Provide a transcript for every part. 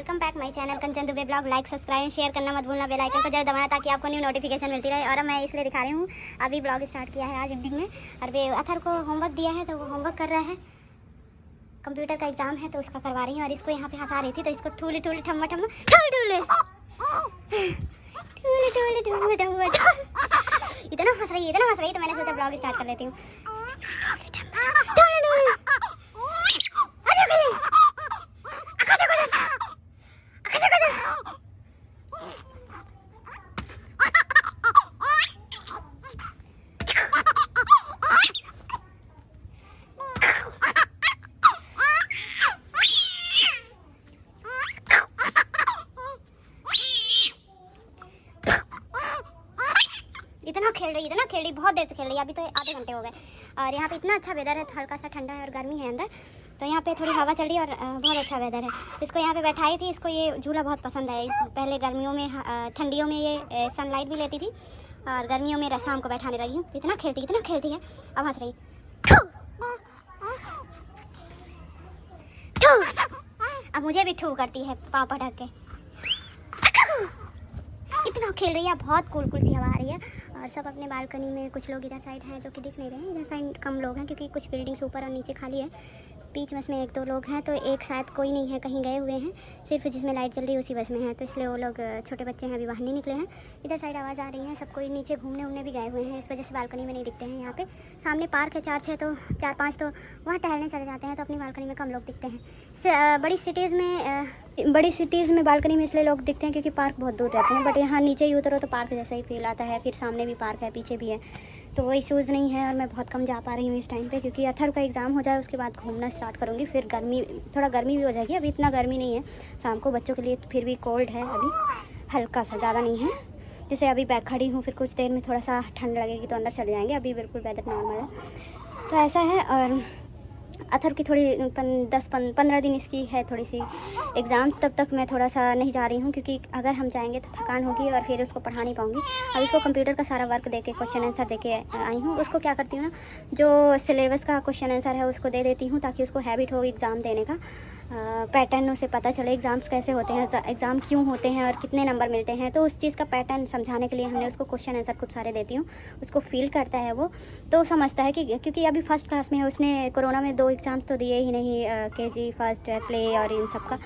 Welcome back my channel Kanchan Dubey blog. Like subscribe share करना मत भूलना, बेल आइकन को जरूर दबाना ताकि आपको न्यू नोटिफिकेशन मिलती रहे। और मैं इसलिए दिखा रही हूँ, अभी ब्लॉग स्टार्ट किया है आज इवनिंग में। और वे अथर को होमवर्क दिया है तो वो होमवर्क कर रहा है। कंप्यूटर का एग्जाम है तो उसका करवा रही हूँ। और इसको यहाँ पे हंसा रही थी तो इसको ठूले ठूले ठम्मा ठम्मा ठूले ठूले ठूले ठूले ठम्मा ठम्मा इतना हंस रही है तो मैंने सोचा ब्लॉग स्टार्ट कर लेती हूँ। इतना खेल रही बहुत देर से खेल रही है। अभी तो आधे घंटे हो गए। और यहाँ पे इतना अच्छा वेदर है, हल्का सा ठंडा है और गर्मी है अंदर। तो यहाँ पे थोड़ी हवा चल रही है और बहुत अच्छा वेदर है। इसको यहाँ पे बैठाई थी। इसको ये झूला बहुत पसंद है। पहले गर्मियों में ठंडियों में ये सनलाइट भी लेती थी और गर्मियों में शाम को बैठाने लगी हूँ। इतना खेलती है। अब हंस रही अब मुझे भी ठू करती है पाँव पटक के। इतना खेल रही है, बहुत कूल सी हवा आ रही है। और सब अपने बालकनी में, कुछ लोग इधर साइड हैं जो कि दिख नहीं रहे हैं। इधर साइड कम लोग हैं क्योंकि कुछ बिल्डिंग्स ऊपर और नीचे खाली है। बीच बस में एक दो लोग हैं तो एक शायद कोई नहीं है, कहीं गए हुए हैं। सिर्फ जिसमें लाइट जल रही है उसी बस में है, तो इसलिए वो लोग छोटे बच्चे हैं, अभी बाहर नहीं निकले हैं। इधर साइड आवाज़ आ रही है। सब कोई नीचे घूमने उमने भी गए हुए हैं, इस वजह से बालकनी में नहीं दिखते हैं। यहाँ पे सामने पार्क है, 4-5 तो वहाँ टहलने चले जाते हैं, तो अपनी बालकनी में कम लोग दिखते हैं। बड़ी सिटीज़ में बालकनी में इसलिए लोग दिखते हैं क्योंकि पार्क बहुत दूर रहते हैं। बट यहाँ नीचे ही उतरो तो पार्क जैसा ही फील आता है। फिर सामने भी पार्क है, पीछे भी है, तो वो इशूज़ नहीं है। और मैं बहुत कम जा पा रही हूँ इस टाइम पे क्योंकि अथर का एग्ज़ाम हो जाए उसके बाद घूमना स्टार्ट करूँगी। फिर थोड़ा गर्मी भी हो जाएगी। अभी इतना गर्मी नहीं है शाम को, बच्चों के लिए फिर भी कोल्ड है अभी, हल्का सा, ज़्यादा नहीं है। जैसे अभी बैग खड़ी हूँ, फिर कुछ देर में थोड़ा सा ठंड लगेगी तो अंदर चले जाएंगे। अभी बिल्कुल वेदर नॉर्मल है, तो ऐसा है। और अथर की थोड़ी 10-15 दिन इसकी है थोड़ी सी एग्ज़ाम्स, तब तक मैं थोड़ा सा नहीं जा रही हूँ क्योंकि अगर हम जाएंगे तो थकान होगी और फिर उसको पढ़ा नहीं पाऊँगी। अब इसको कंप्यूटर का सारा वर्क देके, क्वेश्चन आंसर देके आई हूँ। उसको क्या करती हूँ ना, जो सिलेबस का क्वेश्चन आंसर है उसको दे देती हूँ ताकि उसको हैबिट हो एग्ज़ाम देने का, पैटर्न उसे पता चले एग्ज़ाम्स कैसे होते हैं, एग्ज़ाम क्यों होते हैं और कितने नंबर मिलते हैं। तो उस चीज़ का पैटर्न समझाने के लिए हमने उसको क्वेश्चन आंसर खूब सारे देती हूँ। उसको फील करता है वो, तो समझता है कि क्योंकि अभी फर्स्ट क्लास में है, उसने कोरोना में 2 एग्ज़ाम्स तो दिए ही नहीं, KG फर्स्ट, प्ले और इन सब का।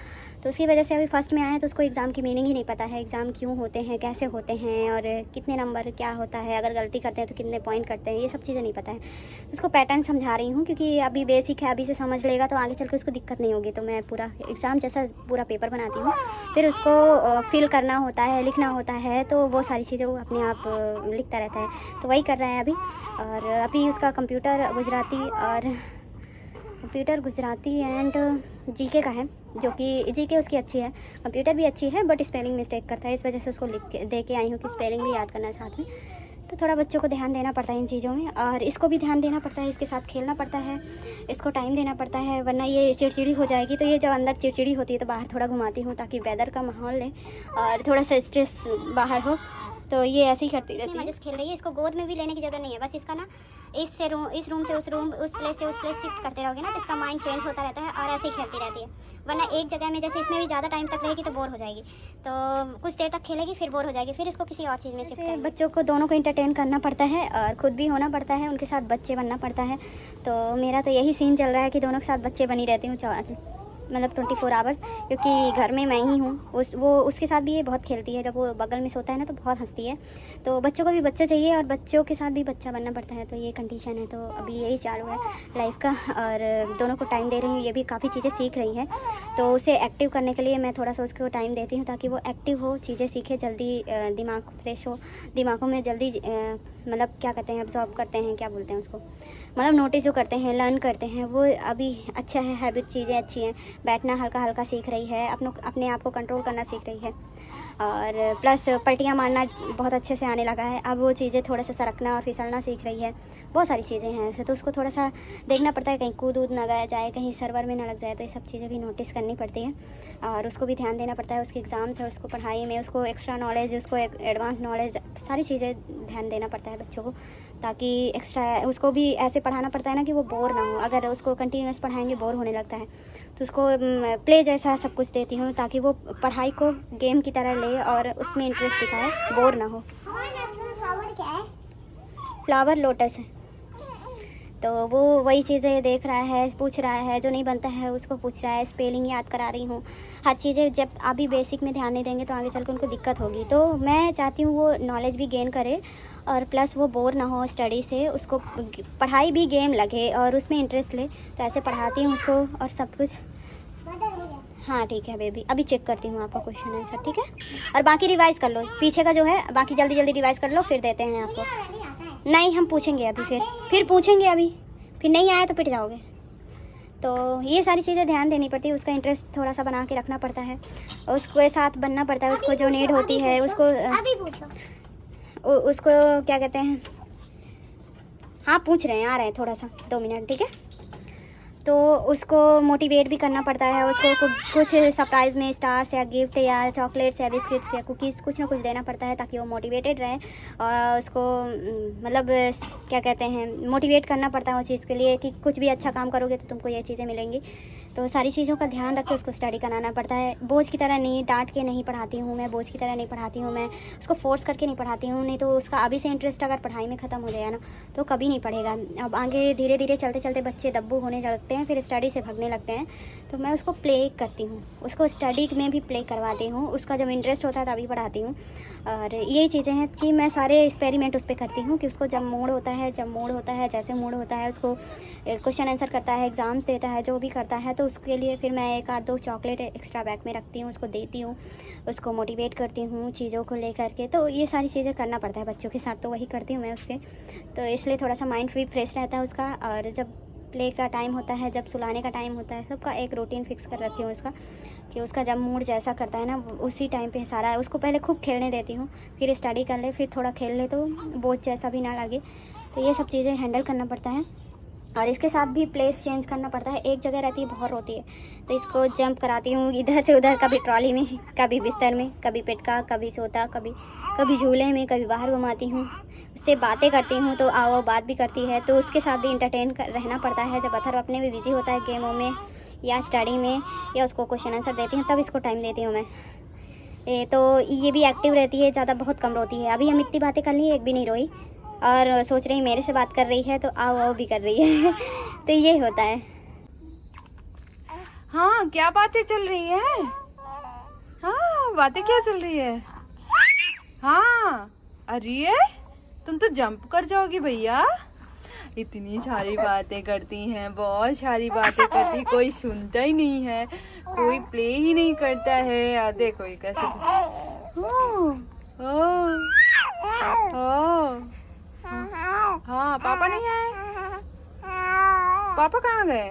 तो उसकी वजह से अभी फर्स्ट में आया है तो उसको एग्ज़ाम की मीनिंग ही नहीं पता है, एग्ज़ाम क्यों होते हैं, कैसे होते हैं और कितने नंबर क्या होता है, अगर गलती करते हैं तो कितने पॉइंट करते हैं, ये सब चीज़ें नहीं पता है। तो उसको पैटर्न समझा रही हूँ क्योंकि अभी बेसिक है, अभी से समझ लेगा तो आगे चल के उसको दिक्कत नहीं होगी। तो मैं पूरा एग्ज़ाम जैसा पूरा पेपर बनाती हूँ, फिर उसको फिल करना होता है, लिखना होता है, तो वो सारी चीज़ें वो अपने आप लिखता रहता है। तो वही कर रहा है अभी। और अभी उसका कंप्यूटर गुजराती एंड GK का है, जो कि GK उसकी अच्छी है, कंप्यूटर भी अच्छी है, बट स्पेलिंग मिस्टेक करता है। इस वजह से उसको लिख के दे के आई हूँ कि स्पेलिंग भी याद करना है साथ में। तो थोड़ा बच्चों को ध्यान देना पड़ता है इन चीज़ों में, और इसको भी ध्यान देना पड़ता है, इसके साथ खेलना पड़ता है, इसको टाइम देना पड़ता है, वरना ये चिड़चिड़ी हो जाएगी। तो ये जब अंदर चिड़चिड़ी होती है तो बाहर थोड़ा घुमाती हूँ ताकि वेदर का माहौल ले और थोड़ा सा स्ट्रेस बाहर हो। तो ये ऐसे ही करती रहती है, खेल रही है। इसको गोद में भी लेने की जरूरत नहीं है, बस इसका ना इस रूम से उस रूम, उस प्लेस से उस प्लेस शिफ्ट करते रहोगे ना तो इसका माइंड चेंज होता रहता है और ऐसे ही खेलती रहती है। वरना एक जगह में, जैसे इसमें भी ज़्यादा टाइम तक रहेगी तो बोर हो जाएगी, तो कुछ देर तक खेलेगी फिर बोर हो जाएगी, फिर इसको किसी और चीज़ में शिफ्ट करेंगे। बच्चों को दोनों को इंटरटेन करना पड़ता है और ख़ुद भी होना पड़ता है, उनके साथ बच्चे बनना पड़ता है। तो मेरा तो यही सीन चल रहा है कि दोनों के साथ बच्चे बनी रहती हूँ, मतलब 24 आवर्स, क्योंकि घर में मैं ही हूँ। उसके साथ भी ये बहुत खेलती है, जब वो बगल में सोता है ना तो बहुत हंसती है। तो बच्चों को भी बच्चा चाहिए और बच्चों के साथ भी बच्चा बनना पड़ता है, तो ये कंडीशन है। तो अभी यही चालू है लाइफ का, और दोनों को टाइम दे रही हूँ। ये भी काफ़ी चीज़ें सीख रही है, तो उसे एक्टिव करने के लिए मैं थोड़ा सा उसको टाइम देती हूँ ताकि वो एक्टिव हो, चीज़ें सीखे, जल्दी दिमाग फ्रेश हो, दिमागों में जल्दी मतलब क्या कहते हैं, अब्जॉर्ब करते हैं, क्या बोलते हैं उसको, मतलब नोटिस जो करते हैं, लर्न करते हैं, वो अभी अच्छा है। हैबिट चीज़ें अच्छी हैं, बैठना हल्का हल्का सीख रही है, अपने आप को कंट्रोल करना सीख रही है, और प्लस पलटियाँ मारना बहुत अच्छे से आने लगा है। अब वो चीज़ें थोड़ा सा सरकना और फिसलना सीख रही है। बहुत सारी चीज़ें हैं ऐसे, तो उसको थोड़ा सा देखना पड़ता है, कहीं कूद ना गया जाए, कहीं सर्वर में ना लग जाए, तो ये सब चीज़ें भी नोटिस करनी पड़ती हैं। और उसको भी ध्यान देना पड़ता है, उसके एग्ज़ाम्स है, उसको पढ़ाई में, उसको एक्स्ट्रा नॉलेज, उसको एडवांस नॉलेज, सारी चीज़ें ध्यान देना पड़ता है बच्चों को, ताकि एक्स्ट्रा उसको भी ऐसे पढ़ाना पड़ता है ना कि वो बोर ना हो। अगर उसको कंटिन्यूस पढ़ाएंगे बोर होने लगता है, तो उसको प्ले जैसा सब कुछ देती हूँ ताकि वो पढ़ाई को गेम की तरह ले और उसमें इंटरेस्ट दिखाए, बोर ना हो। फ्लावर क्या है? फ्लावर लोटस है। तो वो वही चीज़ें देख रहा है, पूछ रहा है, जो नहीं बनता है उसको पूछ रहा है। स्पेलिंग याद करा रही हूँ, हर चीज़ें। जब अभी बेसिक में ध्यान नहीं देंगे तो आगे चल कर उनको दिक्कत होगी। तो मैं चाहती हूँ वो नॉलेज भी गेन करे और प्लस वो बोर ना हो स्टडी से, उसको पढ़ाई भी गेम लगे और उसमें इंटरेस्ट ले। तो ऐसे पढ़ाती हूँ उसको और सब कुछ। हाँ ठीक है बेबी, अभी चेक करती हूँ आपका क्वेश्चन आंसर, ठीक है? और बाकी रिवाइज़ कर लो, पीछे का जो है बाकी जल्दी जल्दी रिवाइज़ कर लो, फिर देते हैं आपको। नहीं, हम पूछेंगे अभी, फिर पूछेंगे अभी, फिर नहीं आया तो पिट जाओगे। तो ये सारी चीज़ें ध्यान देनी पड़ती है, उसका इंटरेस्ट थोड़ा सा बना के रखना पड़ता है, उसके साथ बनना पड़ता है, उसको जो नीड होती है उसको उसको क्या कहते हैं। हाँ पूछ रहे हैं, आ रहे हैं, थोड़ा सा 2 मिनट, ठीक है? तो उसको मोटिवेट भी करना पड़ता है, उसको कुछ सरप्राइज़ में स्टार्स या गिफ्ट या चॉकलेट्स या बिस्किट्स या कुकीज़ कुछ ना कुछ देना पड़ता है ताकि वो मोटिवेटेड रहे। और उसको मतलब क्या कहते हैं, मोटिवेट करना पड़ता है उस चीज़ के लिए कि कुछ भी अच्छा काम करोगे तो तुमको ये चीज़ें मिलेंगी। तो सारी चीज़ों का ध्यान रख के उसको स्टडी कराना पड़ता है। बोझ की तरह नहीं, डांट के नहीं पढ़ाती हूँ मैं, बोझ की तरह नहीं पढ़ाती हूँ मैं, उसको फोर्स करके नहीं पढ़ाती हूँ। नहीं तो उसका अभी से इंटरेस्ट अगर पढ़ाई में ख़त्म हो जाए ना तो कभी नहीं पढ़ेगा। अब आगे धीरे धीरे चलते चलते बच्चे दब्बू होने लगते हैं, फिर स्टडी से भागने लगते हैं। तो मैं उसको प्ले करती हूँ, उसको स्टडी में भी प्ले करवाती हूँ, उसका जब इंटरेस्ट होता है तभी पढ़ाती हूँ। और यही चीज़ें हैं कि मैं सारे एक्सपेरिमेंट उस पर करती हूँ कि उसको जब मूड होता है, जैसे मूड होता है, उसको क्वेश्चन आंसर करता है, एग्ज़ाम्स देता है, जो भी करता है, तो उसके लिए फिर मैं 1 आध 2 चॉकलेट एक्स्ट्रा बैग में रखती हूँ, उसको देती हूँ, उसको मोटिवेट करती हूँ चीज़ों को लेकर के। तो ये सारी चीज़ें करना पड़ता है बच्चों के साथ, तो वही करती हूँ मैं उसके। तो इसलिए थोड़ा सा माइंड भी फ्रेश रहता है उसका। और जब प्ले का टाइम होता है, जब सुलाने का टाइम होता है, सबका एक रूटीन फिक्स कर रखती हूँ उसका कि उसका जब मूड जैसा करता है ना उसी टाइम पे सारा उसको पहले खूब खेलने देती हूँ, फिर स्टडी कर ले, फिर थोड़ा खेल ले तो बोझ जैसा भी ना लगे। तो ये सब चीज़ें हैंडल करना पड़ता है। और इसके साथ भी प्लेस चेंज करना पड़ता है, एक जगह रहती है बहुत रोती है तो इसको जंप कराती हूँ इधर से उधर, कभी ट्रॉली में, कभी बिस्तर में, कभी पिटका, कभी सोता, कभी झूले में, कभी बाहर घुमाती हूँ, उससे बातें करती हूँ तो आओ बात भी करती है। तो उसके साथ भी इंटरटेन रहना पड़ता है। जब अथर्व अपने में बिजी होता है गेमों में या स्टडी में या उसको क्वेश्चन आंसर देती हूँ तब इसको टाइम देती हूँ मैं। तो ये भी एक्टिव रहती है, ज़्यादा बहुत कम रोती है। अभी हम इतनी बातें कर ली, एक भी नहीं रोई और सोच रही मेरे से बात कर रही है तो आओ भी कर रही है। तो ये होता है। हाँ क्या बातें चल रही है? हाँ बातें क्या चल रही है? हाँ अरे तुम तो जंप कर जाओगी भैया, इतनी सारी बातें करती हैं, बहुत सारी बातें करती, कोई सुनता ही नहीं है, कोई प्ले ही नहीं करता है। देखो ये कैसे हाँ पापा नहीं आए? पापा कहाँ गए?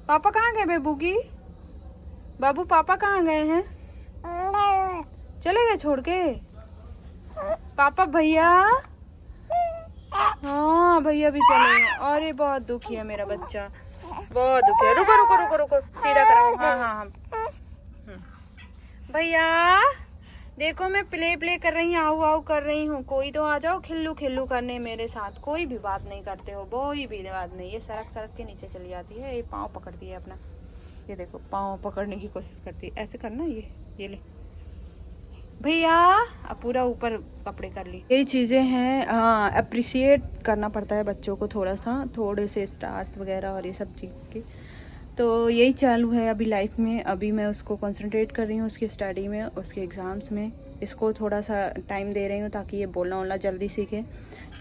पापा कहाँ गए बेबूगी? बाबू पापा कहाँ गए हैं? चले गए छोड़ के पापा? भैया हाँ भैया भी चले गए। अरे बहुत दुखी है मेरा बच्चा, बहुत दुखी है। रुको रुको रुको रुको, सीधा कराओ। हाँ हाँ हाँ भैया देखो मैं प्ले कर रही हूँ, आओ आओ कर रही हूँ, कोई तो आ जाओ खिल्लू खिल्लू करने मेरे साथ। कोई भी बात नहीं करते हो, कोई भी बात नहीं। ये सड़क के नीचे चली जाती है, ये पाँव पकड़ती है अपना, ये देखो पाँव पकड़ने की कोशिश करती है। ऐसे करना, ये ले भैया, अब पूरा ऊपर कपड़े कर ली। यही चीज़ें हैं, हाँ अप्रिशिएट करना पड़ता है बच्चों को थोड़ा सा, थोड़े से स्टार्स वगैरह और ये सब चीज़ की। तो यही चालू है अभी लाइफ में। अभी मैं उसको कंसंट्रेट कर रही हूँ उसकी स्टडी में, उसके एग्ज़ाम्स में। इसको थोड़ा सा टाइम दे रही हूँ ताकि ये बोलना वोलना जल्दी सीखे,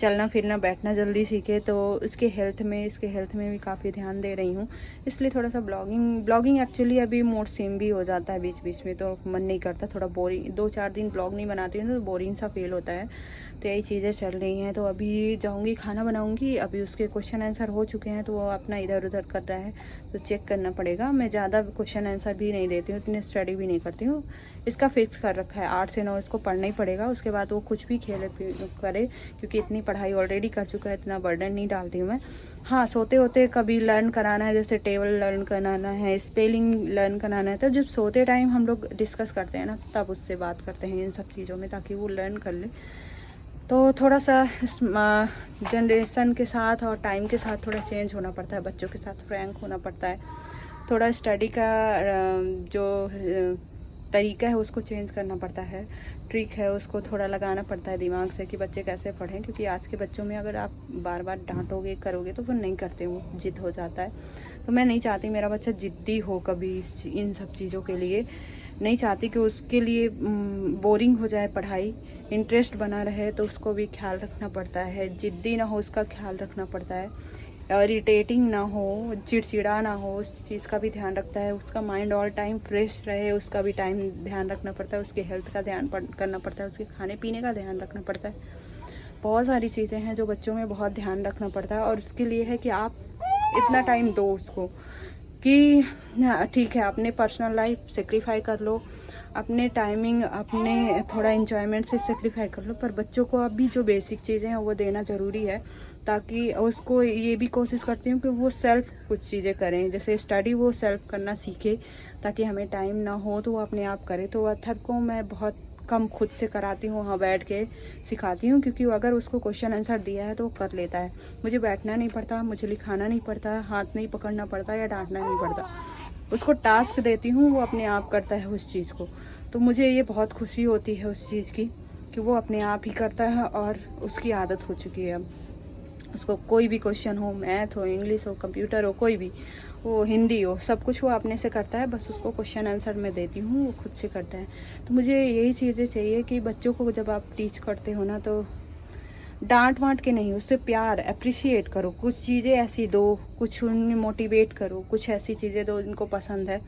चलना फिरना बैठना जल्दी सीखे। तो इसके हेल्थ में भी काफ़ी ध्यान दे रही हूँ। इसलिए थोड़ा सा ब्लॉगिंग एक्चुअली अभी मोड सेम भी हो जाता है बीच बीच में, तो मन नहीं करता, थोड़ा बोरिंग। 2-4 दिन ब्लॉग नहीं बनाती हूँ तो बोरिंग सा फील होता है। तो यही चीज़ें चल रही हैं। तो अभी जाऊँगी खाना बनाऊँगी। अभी उसके क्वेश्चन आंसर हो चुके हैं तो वो अपना इधर उधर कर रहा है, तो चेक करना पड़ेगा। मैं ज़्यादा क्वेश्चन आंसर भी नहीं देती हूँ, इतनी स्टडी भी नहीं करती हूँ। इसका फिक्स कर रखा है 8 से 9 इसको पढ़ना ही पड़ेगा। उसके बाद वो कुछ भी खेले करे, क्योंकि इतनी पढ़ाई ऑलरेडी कर चुका है, इतना बर्डन नहीं डालती हूँ मैं। हाँ सोते होते कभी लर्न कराना है, जैसे टेबल लर्न कराना है, स्पेलिंग लर्न कराना है, तो जब सोते टाइम हम लोग डिस्कस करते हैं ना, तब उससे बात करते हैं इन सब चीज़ों में, ताकि वो लर्न कर ले। तो थोड़ा सा जनरेशन के साथ और टाइम के साथ थोड़ा चेंज होना पड़ता है, बच्चों के साथ फ्रैंक होना पड़ता है। थोड़ा स्टडी का जो तरीका है उसको चेंज करना पड़ता है, ट्रिक है उसको थोड़ा लगाना पड़ता है दिमाग से कि बच्चे कैसे पढ़ें, क्योंकि आज के बच्चों में अगर आप बार बार डांटोगे करोगे तो वो नहीं करते, वो जिद हो जाता है। तो मैं नहीं चाहती मेरा बच्चा जिद्दी हो कभी इन सब चीज़ों के लिए, नहीं चाहती कि उसके लिए बोरिंग हो जाए पढ़ाई, इंटरेस्ट बना रहे, तो उसको भी ख्याल रखना पड़ता है, जिद्दी ना हो उसका ख्याल रखना पड़ता है, इरिटेटिंग ना हो, चिड़चिड़ा ना हो, उस चीज़ का भी ध्यान रखता है, उसका माइंड ऑल टाइम फ्रेश रहे उसका भी टाइम ध्यान रखना पड़ता है, उसके हेल्थ का ध्यान करना पड़ता है, उसके खाने पीने का ध्यान रखना पड़ता है। बहुत सारी चीज़ें हैं जो बच्चों में बहुत ध्यान रखना पड़ता है, और उसके लिए है कि आप इतना टाइम दो उसको कि ठीक है अपने पर्सनल लाइफ सेक्रीफाई कर लो, अपने टाइमिंग अपने थोड़ा इन्जॉयमेंट से सेक्रीफाई कर लो, पर बच्चों को अभी जो बेसिक चीज़ें हैं वो देना ज़रूरी है, ताकि उसको ये भी कोशिश करती हूँ कि वो सेल्फ कुछ चीज़ें करें, जैसे स्टडी वो सेल्फ करना सीखे, ताकि हमें टाइम ना हो तो वो अपने आप करे। तो अथर को मैं बहुत कम खुद से कराती हूँ, वहाँ बैठ के सिखाती हूँ, क्योंकि अगर उसको क्वेश्चन आंसर दिया है तो वो कर लेता है, मुझे बैठना नहीं पड़ता, मुझे लिखाना नहीं पड़ता, हाथ नहीं पकड़ना पड़ता या डांटना नहीं पड़ता, उसको टास्क देती हूँ वो अपने आप करता है उस चीज़ को। तो मुझे ये बहुत खुशी होती है उस चीज़ की कि वो अपने आप ही करता है, और उसकी आदत हो चुकी है अब। उसको कोई भी क्वेश्चन हो, मैथ हो, इंग्लिश हो, कंप्यूटर हो, कोई भी वो, हिंदी हो, सब कुछ वो अपने से करता है, बस उसको क्वेश्चन आंसर मैं देती हूँ, वो खुद से करता है। तो मुझे यही चीज़ें चाहिए कि बच्चों को जब आप टीच करते हो ना, तो डांट वांट के नहीं, उससे प्यार अप्रिशिएट करो, कुछ चीज़ें ऐसी दो, कुछ उन्हें मोटिवेट करो, कुछ ऐसी चीज़ें दो जिनको पसंद है,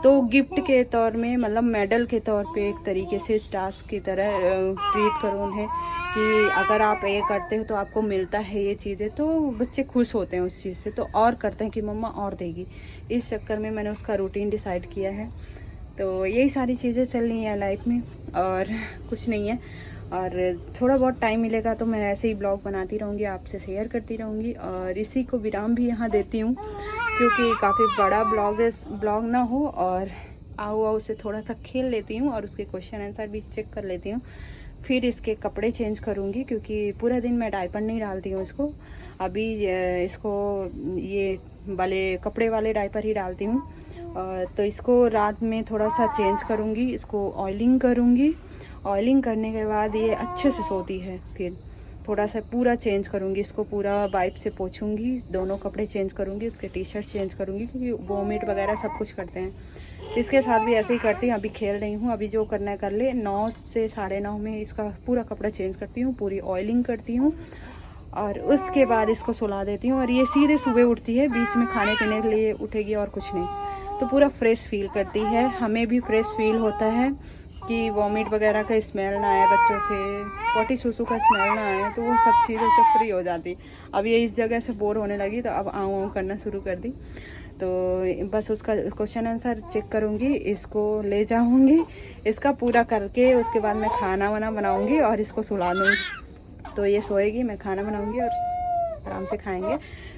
तो गिफ्ट के तौर में, मतलब मेडल के तौर पे एक तरीके से टास्क की तरह ट्रीट करो उन्हें, कि अगर आप ये करते हो तो आपको मिलता है ये चीज़ें, तो बच्चे खुश होते हैं उस चीज़ से, तो और करते हैं कि मम्मा और देगी। इस चक्कर में मैंने उसका रूटीन डिसाइड किया है। तो यही सारी चीज़ें चल रही हैं लाइफ में, और कुछ नहीं है। और थोड़ा बहुत टाइम मिलेगा तो मैं ऐसे ही ब्लॉग बनाती रहूँगी, आपसे शेयर करती रहूँगी, और इसी को विराम भी यहाँ देती हूँ, क्योंकि काफ़ी बड़ा ब्लॉग ना हो, और आओ से थोड़ा सा खेल लेती हूँ, और उसके क्वेश्चन आंसर भी चेक कर लेती हूँ। फिर इसके कपड़े चेंज करूँगी, क्योंकि पूरा दिन मैं डायपर नहीं डालती हूँ इसको, अभी इसको ये वाले कपड़े वाले डायपर ही डालती हूँ। तो इसको रात में थोड़ा सा चेंज करूँगी, इसको ऑयलिंग करूँगी, ऑयलिंग करने के बाद ये अच्छे से सोती है, फिर थोड़ा सा पूरा चेंज करूँगी इसको, पूरा वाइप से पोछूंगी, दोनों कपड़े चेंज करूँगी, उसके टी शर्ट चेंज करूँगी, क्योंकि वोमिट वगैरह सब कुछ करते हैं। तो इसके साथ भी ऐसे ही करती हूँ, अभी खेल रही हूँ, अभी जो करना है कर ले। 9 से 9:30 में इसका पूरा कपड़ा चेंज करती हूँ, पूरी ऑयलिंग करती हूँ, और उसके बाद इसको सुला देती हूँ, और ये सीधे सुबह उठती है, बीच में खाने पीने के लिए उठेगी और कुछ नहीं, तो पूरा फ्रेश फील करती है। हमें भी फ्रेश फील होता है कि वॉमिट वगैरह का स्मेल ना आए, बच्चों से पोटी सूसू का स्मेल ना आए, तो वो सब चीज़ों से फ्री हो जाती। अब ये इस जगह से बोर होने लगी, तो अब आऊँ करना शुरू कर दी। तो बस उसका क्वेश्चन आंसर चेक करूँगी, इसको ले जाऊँगी, इसका पूरा करके उसके बाद मैं खाना वाना बनाऊँगी और इसको सुला दूँगी। तो ये सोएगी, मैं खाना बनाऊँगी और आराम से खाएंगे।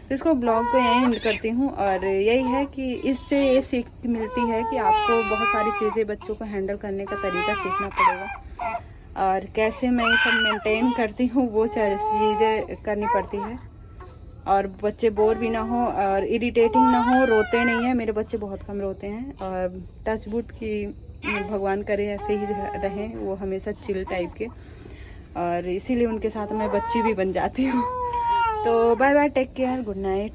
तो इसको ब्लॉग को यहीं एंड करती हूँ, और यही है कि इससे ये सीख मिलती है कि आपको बहुत सारी चीज़ें बच्चों को हैंडल करने का तरीका सीखना पड़ेगा, और कैसे मैं ये सब मेंटेन करती हूँ वो चीज़ें करनी पड़ती है, और बच्चे बोर भी ना हो और इरिटेटिंग ना हो, रोते नहीं हैं। मेरे बच्चे बहुत कम रोते हैं, और टच वुड की भगवान करे ऐसे ही रहें, वो हमेशा चिल टाइप के, और इसीलिए उनके साथ मैं बच्ची भी बन जाती हूँ। तो bye bye, take care, good night.